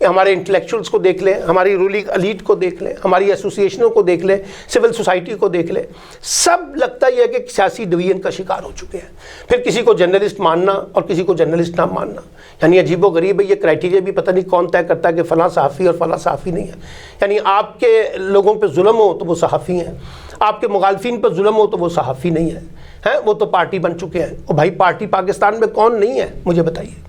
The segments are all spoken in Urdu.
ہمارے انٹلیکچوئلس کو دیکھ لیں، ہماری رولنگ ایلیٹ کو دیکھ لیں، ہماری ایسوسیشنوں کو دیکھ لیں، سول سوسائٹی کو دیکھ لیں، سب لگتا یہ ہے کہ سیاسی ڈویژن کا شکار ہو چکے ہیں۔ پھر کسی کو جرنلسٹ ماننا اور کسی کو جرنلسٹ نہ ماننا، یعنی عجیب و غریب ہے۔ یہ کرائٹیریا بھی پتہ نہیں کون طے کرتا ہے کہ فلاں صحافی اور فلاں صحافی نہیں ہے۔ یعنی آپ کے لوگوں پہ ظلم ہو تو وہ صحافی ہیں، آپ کے مخالفین پر ظلم ہو تو وہ صحافی نہیں ہیں، وہ تو پارٹی بن چکے ہیں۔ اور بھائی پارٹی پاکستان میں کون نہیں ہے مجھے بتائیے۔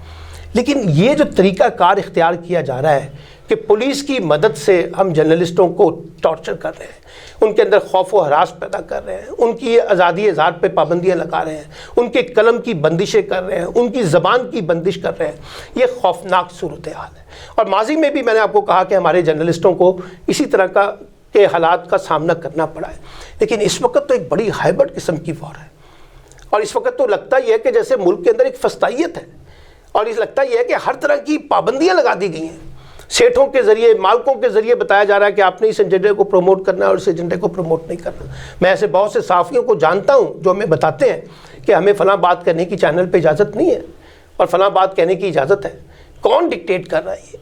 لیکن یہ جو طریقہ کار اختیار کیا جا رہا ہے کہ پولیس کی مدد سے ہم جرنلسٹوں کو ٹارچر کر رہے ہیں، ان کے اندر خوف و ہراس پیدا کر رہے ہیں، ان کی آزادی اظہار پہ پابندیاں لگا رہے ہیں، ان کے قلم کی بندشیں کر رہے ہیں، ان کی زبان کی بندش کر رہے ہیں، یہ خوفناک صورتحال ہے۔ اور ماضی میں بھی میں نے آپ کو کہا کہ ہمارے جرنلسٹوں کو اسی طرح کے حالات کا سامنا کرنا پڑا ہے۔ لیکن اس وقت تو ایک بڑی ہائبرڈ قسم کی وار ہے، اور اس وقت تو لگتا یہ ہے کہ جیسے ملک کے اندر ایک فسطائیت ہے، اور اس لگتا یہ ہے کہ ہر طرح کی پابندیاں لگا دی گئی ہیں۔ سیٹھوں کے ذریعے، مالکوں کے ذریعے بتایا جا رہا ہے کہ آپ نے اس ایجنڈے کو پروموٹ کرنا ہے اور اس ایجنڈے کو پروموٹ نہیں کرنا۔ میں ایسے بہت سے صحافیوں کو جانتا ہوں جو ہمیں بتاتے ہیں کہ ہمیں فلاں بات کرنے کی چینل پہ اجازت نہیں ہے اور فلاں بات کہنے کی اجازت ہے۔ کون ڈکٹیٹ کر رہا ہے یہ؟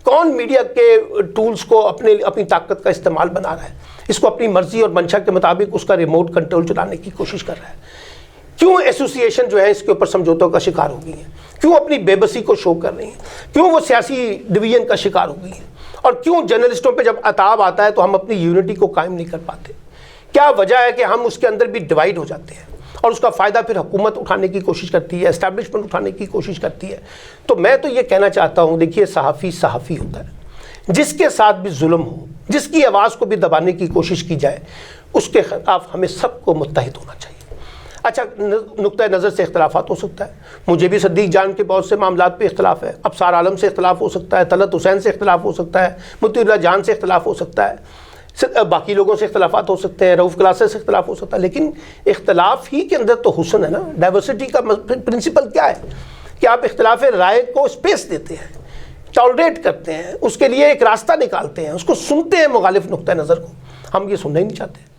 کون میڈیا کے ٹولز کو اپنی طاقت کا استعمال بنا رہا ہے؟ اس کو اپنی مرضی اور منشا کے مطابق اس کا ریموٹ کنٹرول چلانے کی کوشش کر رہا ہے۔ کیوں ایسوسیشن جو ہے اس کے اوپر سمجھوتوں کا شکار ہو گئی ہیں؟ کیوں اپنی بے بسی کو شو کر رہی ہیں؟ کیوں وہ سیاسی ڈویژن کا شکار ہو گئی ہیں؟ اور کیوں جرنلسٹوں پہ جب عتاب آتا ہے تو ہم اپنی یونٹی کو قائم نہیں کر پاتے؟ کیا وجہ ہے کہ ہم اس کے اندر بھی ڈیوائیڈ ہو جاتے ہیں اور اس کا فائدہ پھر حکومت اٹھانے کی کوشش کرتی ہے، اسٹیبلشمنٹ اٹھانے کی کوشش کرتی ہے؟ تو میں تو یہ کہنا چاہتا ہوں، دیکھیے صحافی صحافی ہوتا ہے، جس کے ساتھ بھی ظلم ہو، جس کی آواز کو بھی دبانے کی کوشش کی جائے، اس کے خلاف ہمیں سب کو متحد ہونا چاہیے۔ اچھا، نقطۂ نظر سے اختلافات ہو سکتا ہے، مجھے بھی صدیق جان کے بہت سے معاملات پہ اختلاف ہے، ابصار عالم سے اختلاف ہو سکتا ہے، طلعت حسین سے اختلاف ہو سکتا ہے، مطیع اللہ جان سے اختلاف ہو سکتا ہے، باقی لوگوں سے اختلافات ہو سکتے ہیں، رؤف کلاسے سے اختلاف ہو سکتا ہے، لیکن اختلاف ہی کے اندر تو حسن ہے نا۔ ڈائیورسٹی کا پرنسپل کیا ہے کہ آپ اختلاف رائے کو اسپیس دیتے ہیں، ٹالریٹ کرتے ہیں، اس کے لیے ایک راستہ نکالتے ہیں، اس کو سنتے ہیں مخالف نقطۂ نظر کو۔ ہم یہ سننا ہی نہیں چاہتے،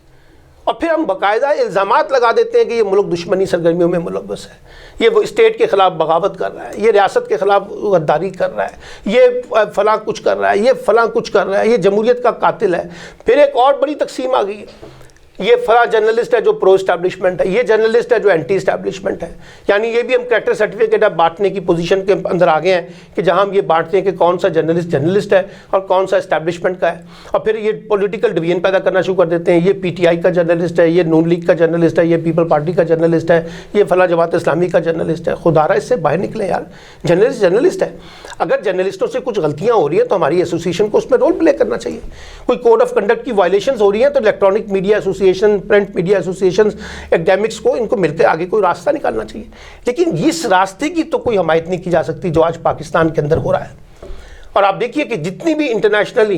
اور پھر ہم باقاعدہ الزامات لگا دیتے ہیں کہ یہ ملک دشمنی سرگرمیوں میں ملوث ہے، یہ وہ اسٹیٹ کے خلاف بغاوت کر رہا ہے، یہ ریاست کے خلاف غداری کر رہا ہے، یہ فلاں کچھ کر رہا ہے، یہ فلاں کچھ کر رہا ہے، یہ جمہوریت کا قاتل ہے۔ پھر ایک اور بڑی تقسیم آ گئی ہے، یہ فلاں جرنلسٹ ہے جو پرو اسٹیبلشمنٹ ہے، یہ جرنلسٹ ہے جو اینٹی اسٹیبلشمنٹ ہے۔ یعنی یہ بھی ہم کریکٹر سرٹیفکیٹ اب بانٹنے کی پوزیشن کے اندر آ گئے ہیں کہ جہاں ہم یہ بانٹتے ہیں کہ کون سا جرنلسٹ ہے اور کون سا اسٹیبلشمنٹ کا ہے، اور پھر یہ پولیٹیکل ڈویژن پیدا کرنا شروع کر دیتے ہیں۔ یہ پی ٹی آئی کا جرنلسٹ ہے، یہ نون لیگ کا جرنلسٹ ہے، یہ پیپل پارٹی کا جرنلسٹ ہے، یہ فلاں جماعت اسلامی کا جرنلسٹ ہے۔ خدا رہا اس سے باہر نکلے یار، جرنلسٹ ہے۔ اگر جرنلسٹوں سے کچھ غلطیاں ہو رہی ہیں تو ہماری ایسوسیشن کو اس میں رول پلے کرنا چاہیے۔ کوئی کوڈ آف کنڈکٹ کی وائلیشنز ہو رہی ہیں تو electronic media association, print media association, academics کو ان کو مل کے آگے کوئی راستہ نکالنا چاہیے۔ لیکن اس راستے کی تو کوئی حمایت نہیں کی جا سکتی جو آج پاکستان کے اندر ہو رہا ہے۔ اور آپ دیکھیے کہ جتنی بھی انٹرنیشنل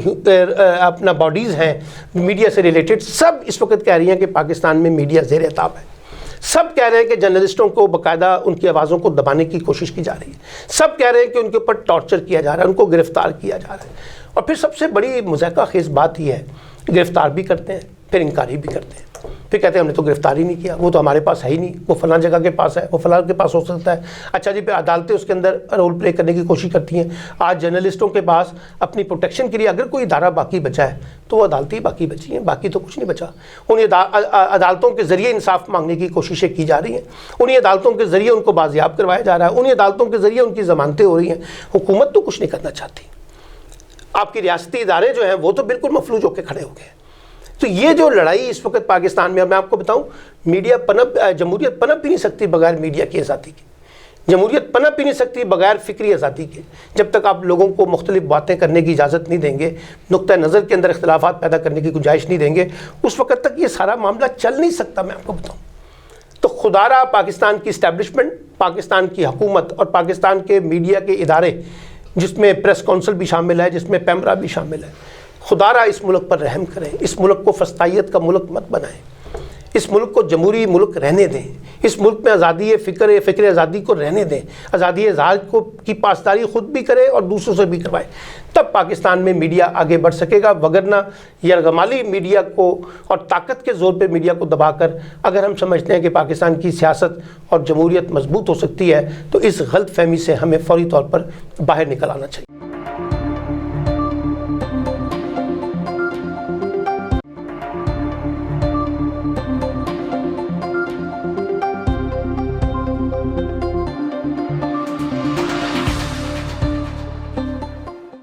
اپنا باڈیز ہیں میڈیا سے ریلیٹڈ، سب اس وقت کہہ رہی ہیں کہ پاکستان میں میڈیا زیر اعتاب ہے۔ سب کہہ رہے ہیں کہ جرنلسٹوں کو باقاعدہ ان کی آوازوں کو دبانے کی کوشش کی جا رہی ہے۔ سب کہہ رہے ہیں کہ ان کے اوپر ٹارچر کیا جا رہا ہے، ان کو گرفتار کیا جا رہا ہے۔ اور پھر سب سے بڑی مضحکہ خیز بات یہ ہے، گرفتار بھی کرتے ہیں، پھر انکاری بھی کرتے ہیں، پھر کہتے ہیں ہم نے تو گرفتاری نہیں کیا، وہ تو ہمارے پاس ہے ہی نہیں، وہ فلاں جگہ کے پاس ہے، وہ فلاں کے پاس ہو سکتا ہے۔ اچھا جی، پھر عدالتیں اس کے اندر رول پلے کرنے کی کوشش کرتی ہیں۔ آج جرنلسٹوں کے پاس اپنی پروٹیکشن کے لیے اگر کوئی ادارہ باقی بچا ہے تو وہ عدالتیں باقی بچی ہیں، باقی تو کچھ نہیں بچا۔ انہیں عدالتوں کے ذریعے انصاف مانگنے کی کوششیں کی جا رہی ہیں، انہیں عدالتوں کے ذریعے ان کو بازیاب کروایا جا رہا ہے، انہیں عدالتوں کے ذریعے ان کی ضمانتیں ہو رہی ہیں۔ حکومت تو کچھ نہیں کرنا چاہتی، آپ کی ریاستی ادارے جو ہیں وہ تو بالکل مفلوج ہو کے کھڑے ہو گئے۔ تو یہ جو لڑائی اس وقت پاکستان میں، میں آپ کو بتاؤں، جمہوریت پنپ بھی نہیں سکتی بغیر میڈیا کی آزادی کے، جمہوریت پنپ بھی نہیں سکتی بغیر فکری آزادی کے۔ جب تک آپ لوگوں کو مختلف باتیں کرنے کی اجازت نہیں دیں گے، نقطۂ نظر کے اندر اختلافات پیدا کرنے کی گنجائش نہیں دیں گے، اس وقت تک یہ سارا معاملہ چل نہیں سکتا، میں آپ کو بتاؤں۔ تو خدا رہا پاکستان کی اسٹیبلشمنٹ، پاکستان کی حکومت اور پاکستان کے میڈیا کے ادارے، جس میں پریس کونسل بھی شامل ہے، جس میں پیمرا بھی شامل ہے، خدا رہا اس ملک پر رحم کریں، اس ملک کو فسطائیت کا ملک مت بنائیں، اس ملک کو جمہوری ملک رہنے دیں، اس ملک میں آزادی فکر آزادی کو رہنے دیں، آزادی اظہار کی پاسداری خود بھی کریں اور دوسروں سے بھی کروائیں، تب پاکستان میں میڈیا آگے بڑھ سکے گا۔ وگرنہ یرغمالی میڈیا کو اور طاقت کے زور پہ میڈیا کو دبا کر اگر ہم سمجھتے ہیں کہ پاکستان کی سیاست اور جمہوریت مضبوط ہو سکتی ہے تو اس غلط فہمی سے ہمیں فوری طور پر باہر نکل آنا چاہیے۔